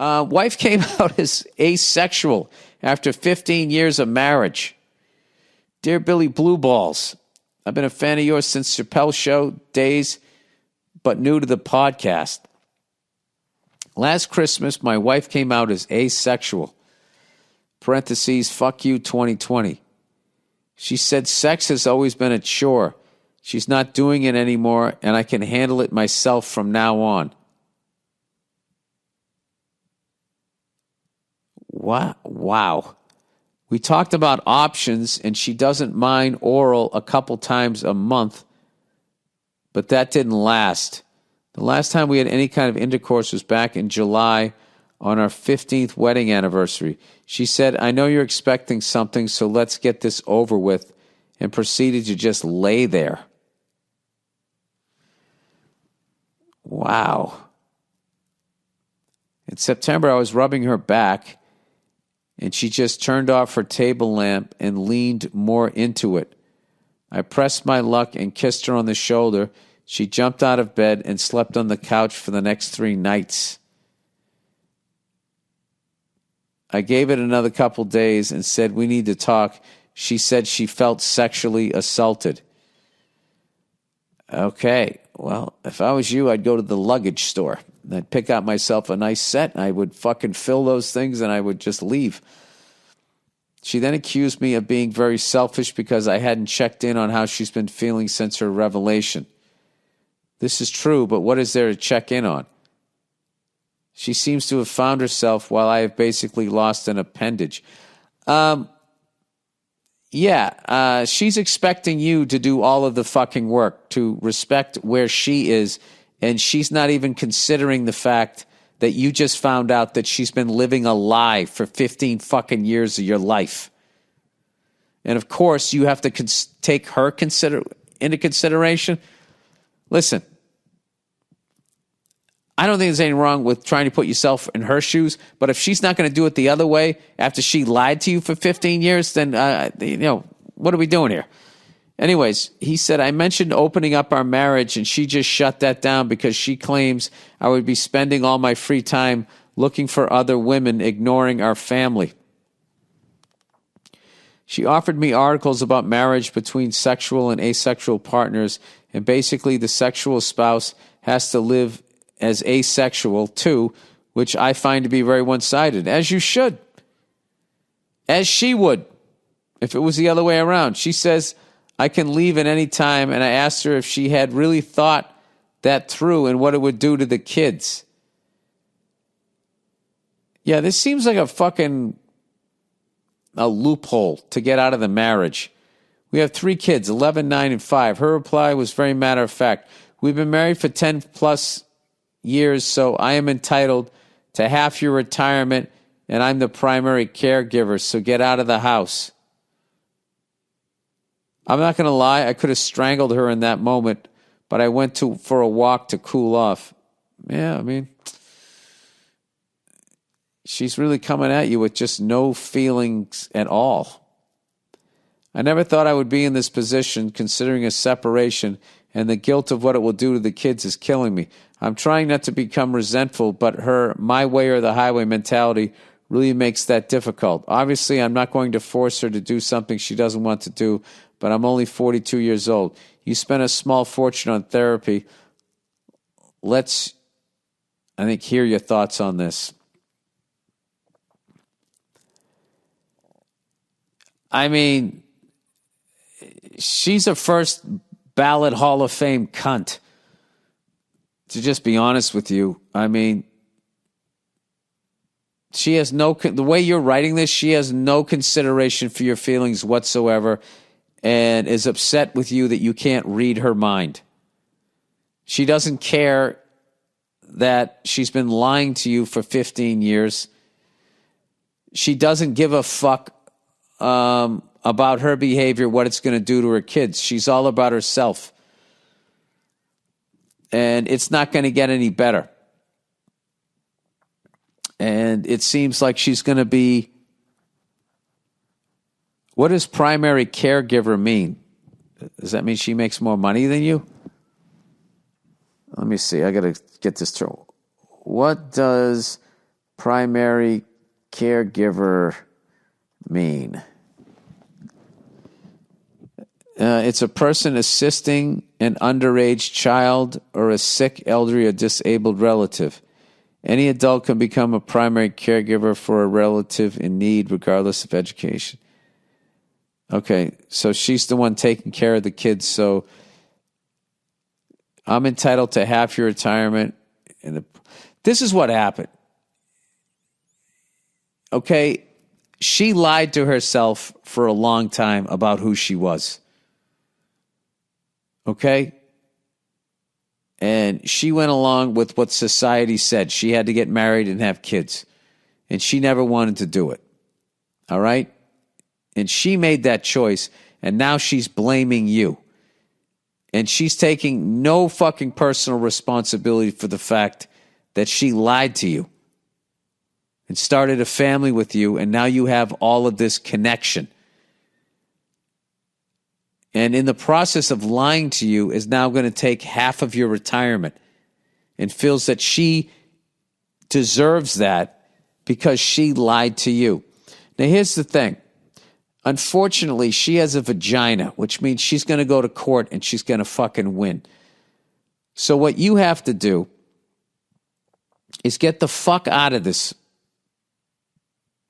Wife came out as asexual after 15 years of marriage. Dear Billy Blue Balls, I've been a fan of yours since Chappelle Show days, but new to the podcast. Last Christmas, my wife came out as asexual. Parentheses, fuck you 2020. She said sex has always been a chore. She's not doing it anymore, and I can handle it myself from now on. Wow. We talked about options, and she doesn't mind oral a couple times a month, but that didn't last. The last time we had any kind of intercourse was back in July on our 15th wedding anniversary. She said, I know you're expecting something, so let's get this over with, and proceeded to just lay there. Wow. In September, I was rubbing her back, and she just turned off her table lamp and leaned more into it. I pressed my luck and kissed her on the shoulder. She jumped out of bed and slept on the couch for the next 3 nights. I gave it another couple days and said we need to talk. She said she felt sexually assaulted. Okay, well, if I was you, I'd go to the luggage store. I'd pick out myself a nice set, and I would fucking fill those things, and I would just leave. She then accused me of being very selfish because I hadn't checked in on how she's been feeling since her revelation. This is true, but what is there to check in on? She seems to have found herself while I have basically lost an appendage. She's expecting you to do all of the fucking work, to respect where she is, and she's not even considering the fact that you just found out that she's been living a lie for 15 fucking years of your life. And of course, you have to take her into consideration. Listen, I don't think there's anything wrong with trying to put yourself in her shoes, but if she's not going to do it the other way after she lied to you for 15 years, then, what are we doing here? Anyways, he said, I mentioned opening up our marriage, and she just shut that down because she claims I would be spending all my free time looking for other women, ignoring our family. She offered me articles about marriage between sexual and asexual partners, and basically the sexual spouse has to live as asexual too, which I find to be very one-sided, as you should. As she would, if it was the other way around. She says, I can leave at any time, and I asked her if she had really thought that through and what it would do to the kids. Yeah, this seems like a loophole to get out of the marriage. We have 3 kids, 11, 9, and 5. Her reply was very matter of fact. We've been married for 10 plus years, so I am entitled to half your retirement, and I'm the primary caregiver, so get out of the house. I'm not going to lie, I could have strangled her in that moment, but I went for a walk to cool off. Yeah, I mean, she's really coming at you with just no feelings at all. I never thought I would be in this position, considering a separation, and the guilt of what it will do to the kids is killing me. I'm trying not to become resentful, but her my way or the highway mentality really makes that difficult. Obviously, I'm not going to force her to do something she doesn't want to do, but I'm only 42 years old. You spent a small fortune on therapy. Let's, hear your thoughts on this. I mean, she's a first ballot Hall of Fame cunt. To just be honest with you, I mean, she has the way you're writing this, she has no consideration for your feelings whatsoever, and is upset with you that you can't read her mind. She doesn't care that she's been lying to you for 15 years. She doesn't give a fuck about her behavior, what it's going to do to her kids. She's all about herself. And it's not going to get any better. And it seems like she's going to be... What does primary caregiver mean? Does that mean she makes more money than you? Let me see. I got to get this through. What does primary caregiver mean? It's a person assisting an underage child or a sick, elderly, or disabled relative. Any adult can become a primary caregiver for a relative in need, regardless of education. Okay, so she's the one taking care of the kids, so I'm entitled to half your retirement. This is what happened. Okay, she lied to herself for a long time about who she was. Okay? And she went along with what society said. She had to get married and have kids. And she never wanted to do it. All right? And she made that choice, and now she's blaming you. And she's taking no fucking personal responsibility for the fact that she lied to you and started a family with you, and now you have all of this connection. And in the process of lying to you is now going to take half of your retirement and feels that she deserves that because she lied to you. Now, here's the thing. Unfortunately, she has a vagina, which means she's going to go to court and she's going to fucking win. So what you have to do is get the fuck out of this.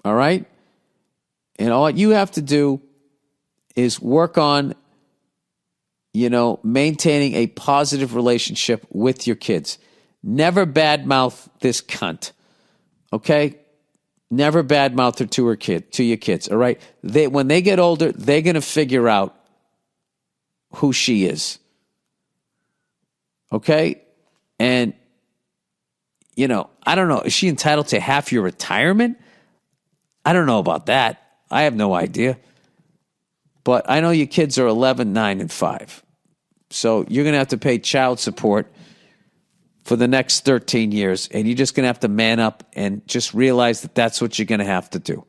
All right? And all you have to do is work on, maintaining a positive relationship with your kids. Never badmouth this cunt. Okay? Never badmouth her to your kids, all right? When they get older, they're going to figure out who she is. Okay? And, I don't know. Is she entitled to half your retirement? I don't know about that. I have no idea. But I know your kids are 11, 9, and 5. So you're going to have to pay child support for the next 13 years, and you're just going to have to man up and just realize that that's what you're going to have to do.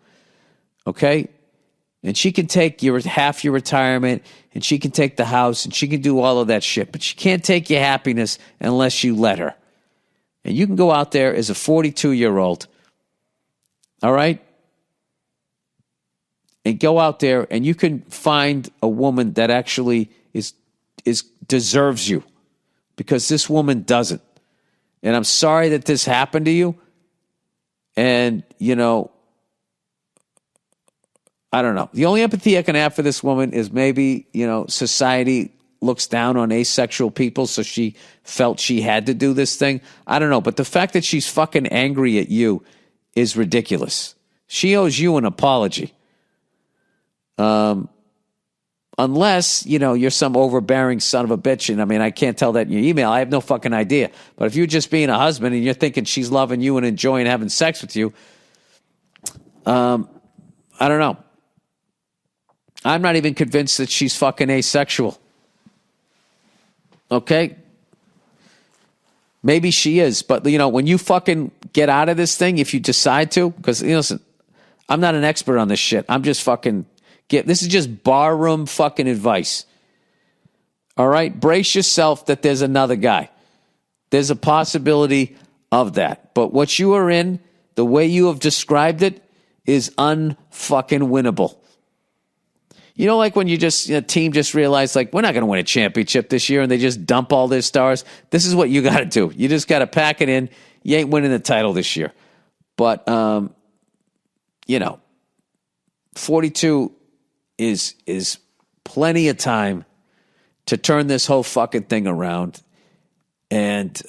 Okay? And she can take half your retirement, and she can take the house, and she can do all of that shit, but she can't take your happiness unless you let her. And you can go out there as a 42-year-old, all right? And go out there, and you can find a woman that actually deserves you, because this woman doesn't. And I'm sorry that this happened to you. And, I don't know. The only empathy I can have for this woman is maybe, society looks down on asexual people, so she felt she had to do this thing. I don't know. But the fact that she's fucking angry at you is ridiculous. She owes you an apology. Unless, you're some overbearing son of a bitch. And I can't tell that in your email. I have no fucking idea. But if you're just being a husband and you're thinking she's loving you and enjoying having sex with you, I don't know. I'm not even convinced that she's fucking asexual. Okay? Maybe she is. But, when you fucking get out of this thing, if you decide to, because, listen, I'm not an expert on this shit. I'm just fucking... This is just barroom fucking advice. All right? Brace yourself that there's another guy. There's a possibility of that. But what you are in, the way you have described it, is unfucking winnable. Like when a team just realized, we're not going to win a championship this year, and they just dump all their stars. This is what you got to do. You just got to pack it in. You ain't winning the title this year. But, 42 is plenty of time to turn this whole fucking thing around. And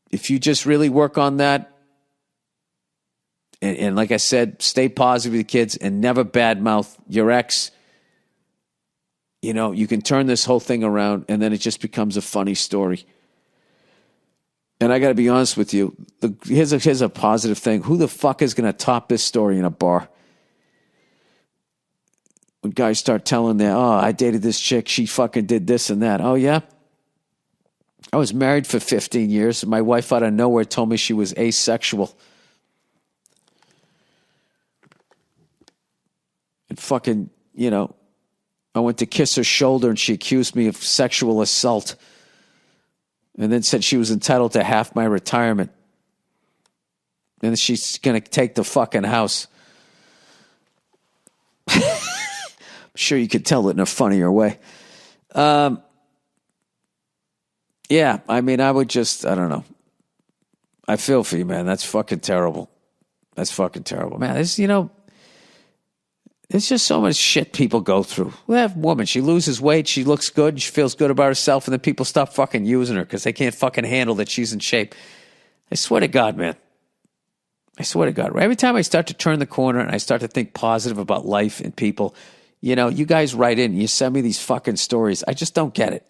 if you just really work on that, and like I said, stay positive with the kids and never badmouth your ex, you can turn this whole thing around, and then it just becomes a funny story. And I got to be honest with you, here's a positive thing. Who the fuck is going to top this story in a bar? When guys start telling I dated this chick, she fucking did this and that. Oh, yeah? I was married for 15 years, and my wife out of nowhere told me she was asexual. And fucking, I went to kiss her shoulder, and she accused me of sexual assault. And then said she was entitled to half my retirement. And she's going to take the fucking house. I'm sure you could tell it in a funnier way. Yeah, I mean, I don't know. I feel for you, man. That's fucking terrible. That's fucking terrible. Man, there's just so much shit people go through. We have a woman, she loses weight, she looks good, she feels good about herself, and then people stop fucking using her because they can't fucking handle that she's in shape. I swear to God, man. I swear to God. Every time I start to turn the corner and I start to think positive about life and people, you guys write in, you send me these fucking stories. I just don't get it.